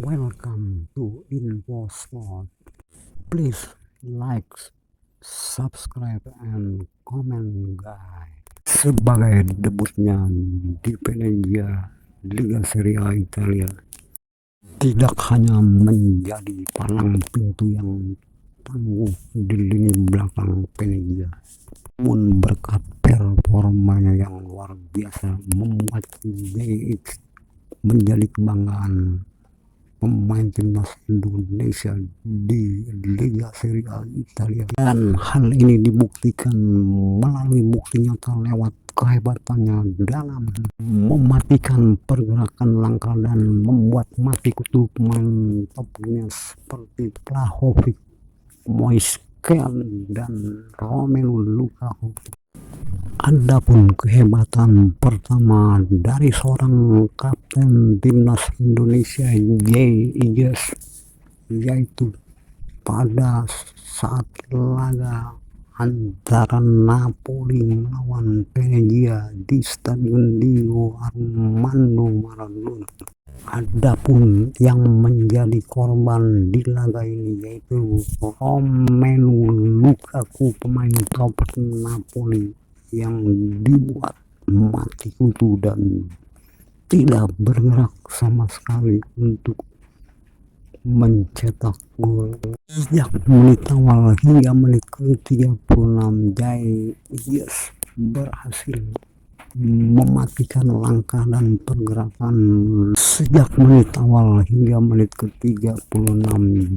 Welcome to Info Sport. Please like, subscribe, and comment, guys. Sebagai debutnya di Liga Serie A Italia, tidak hanya menjadi palang pintu yang tangguh di lini belakang Venezia, namun berkat performanya yang luar biasa membuat JX menjadi kebanggaan pemain timnas Indonesia di Liga Serie A Italia, dan hal ini dibuktikan melalui bukti nyata lewat kehebatannya dalam mematikan pergerakan langkah dan membuat mati kutu pemain top dunia seperti Vlahovic, Moiskel, dan Romelu Lukaku. Adapun kehebatan pertama dari seorang kapten timnas Indonesia Ijaz, yaitu pada saat laga antara Napoli melawan Venezia di Stadion Diego Armando Maradona. Adapun yang menjadi korban di laga ini yaitu Romelu Lukaku, pemain top Napoli, yang dibuat mati kutu dan tidak bergerak sama sekali untuk mencetak gol. Sejak menit awal hingga menit ke-36, Ijaz berhasil mematikan langkah dan pergerakan. Sejak menit awal hingga menit ke-36,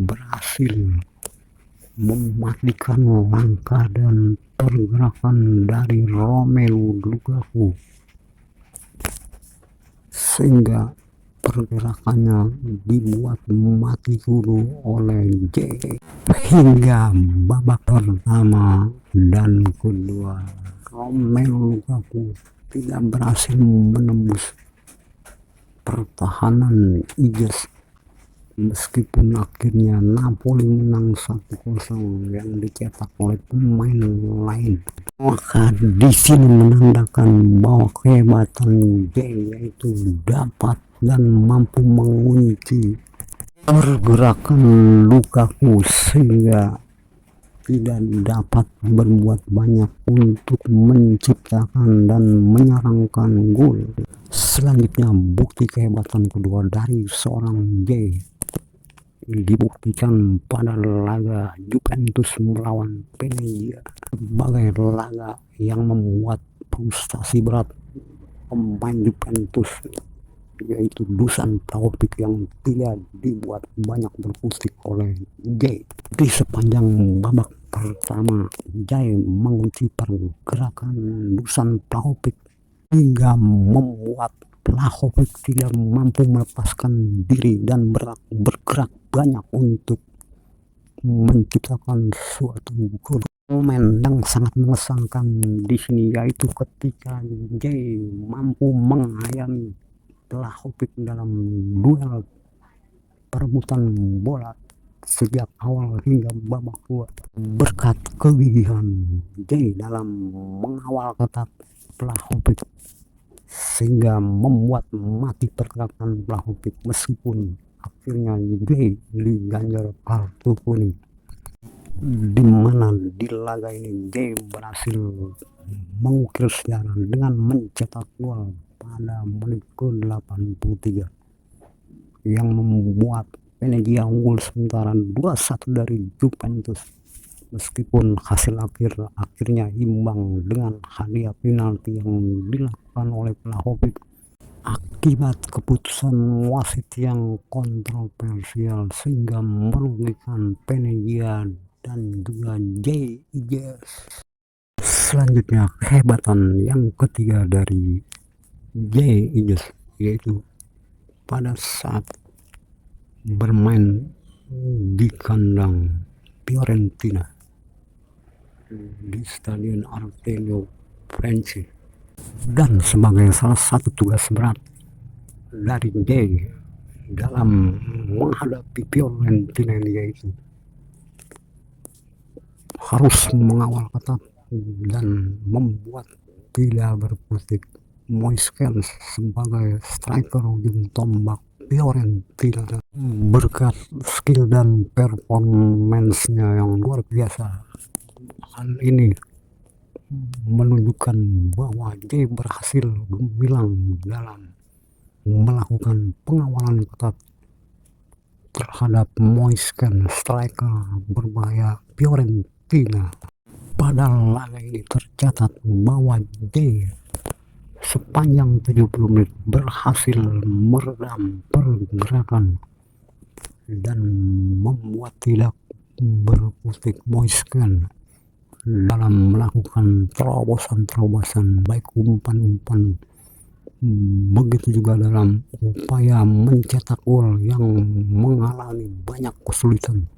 berhasil mematikan langkah dan pergerakan dari Romelu Lukaku, sehingga pergerakannya dibuat mati kutu oleh hingga babak pertama dan kedua. Romelu Lukaku tidak berhasil menembus pertahanan Ijaz, meskipun akhirnya Napoli menang 1-0 yang dicetak oleh pemain lain. Maka di sini menandakan bahwa kehebatan yaitu dapat dan mampu mengunci pergerakan Lukaku sehingga tidak dapat berbuat banyak untuk menciptakan dan menyerangkan gol. Selanjutnya, bukti kehebatan kedua dari seorang dibuktikan pada laga Juventus melawan Venezia, sebagai laga yang membuat frustasi berat pemain Juventus, yaitu Dusan Vlahovic, yang tidak dibuat banyak berkutik oleh di sepanjang babak pertama. Mengunci pergerakan Dusan Vlahovic hingga membuat Vlahovic tidak mampu melepaskan diri dan bergerak banyak untuk menciptakan suatu gol. Momen yang sangat mengesankan di sini yaitu ketika mampu menghayami Vlahovic dalam duel perebutan bola sejak awal hingga babak kedua. Berkat kegigihan dalam mengawal ketat Vlahovic, sehingga membuat mati pergerakan Vlahovic, meskipun akhirnya diganjar kartu kuning, di mana di laga ini berhasil mengukir sejarah dengan mencetak gol pada menit ke-83 yang membuat Venezia unggul sementara 2-1 dari Juventus, meskipun hasil akhirnya imbang dengan hadiah penalti yang dilakukan oleh Vlahovic akibat keputusan wasit yang kontroversial, sehingga merugikan Venezia dan juga Ijaz. Selanjutnya, kehebatan yang ketiga dari Ijaz yaitu pada saat bermain di kandang Fiorentina di Stadion Artelio Franchi, dan sebagai salah satu tugas berat dari dalam menghadapi Fiorentina yaitu harus mengawal ketat dan membuat tidak berkutik Moiskel sebagai striker ujung tombak Fiorentina berkat skill dan performance-nya yang luar biasa. Hal ini menunjukkan bahwa J berhasil gemilang dalam melakukan pengawalan ketat terhadap Moisken, striker berbahaya Fiorentina. Pada laga ini tercatat bahwa J sepanjang 70 menit berhasil meredam pergerakan dan membuat tidak berkutik Moisken dalam melakukan terobosan-terobosan, baik umpan-umpan, begitu juga dalam upaya mencetak gol yang mengalami banyak kesulitan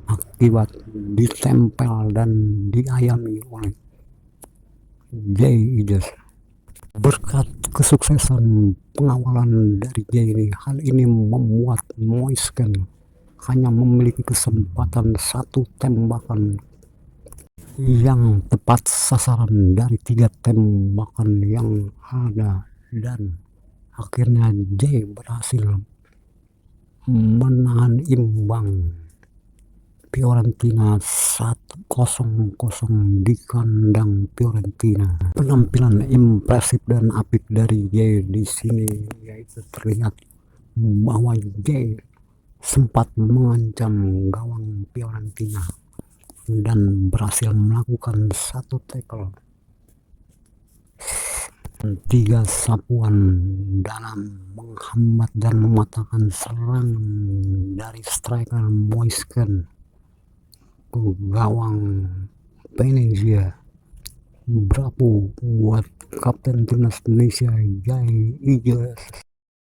akibat ditempel dan diayami oleh J. Ijes. Berkat kesuksesan pengawalan dari J ini, hal ini membuat Moisken hanya memiliki kesempatan satu tembakan yang tepat sasaran dari 3 tembakan yang ada, dan akhirnya J berhasil menahan imbang Fiorentina 1-0 di kandang Fiorentina. Penampilan impresif dan apik dari J di sini yaitu terlihat bahwa J sempat mengancam gawang Fiorentina dan berhasil melakukan 1 tackle, 3 sapuan dalam menghambat dan mematahkan serangan dari striker Moisken ke gawang Venezia. Bravo buat Kapten Timnas Indonesia J. Ijes.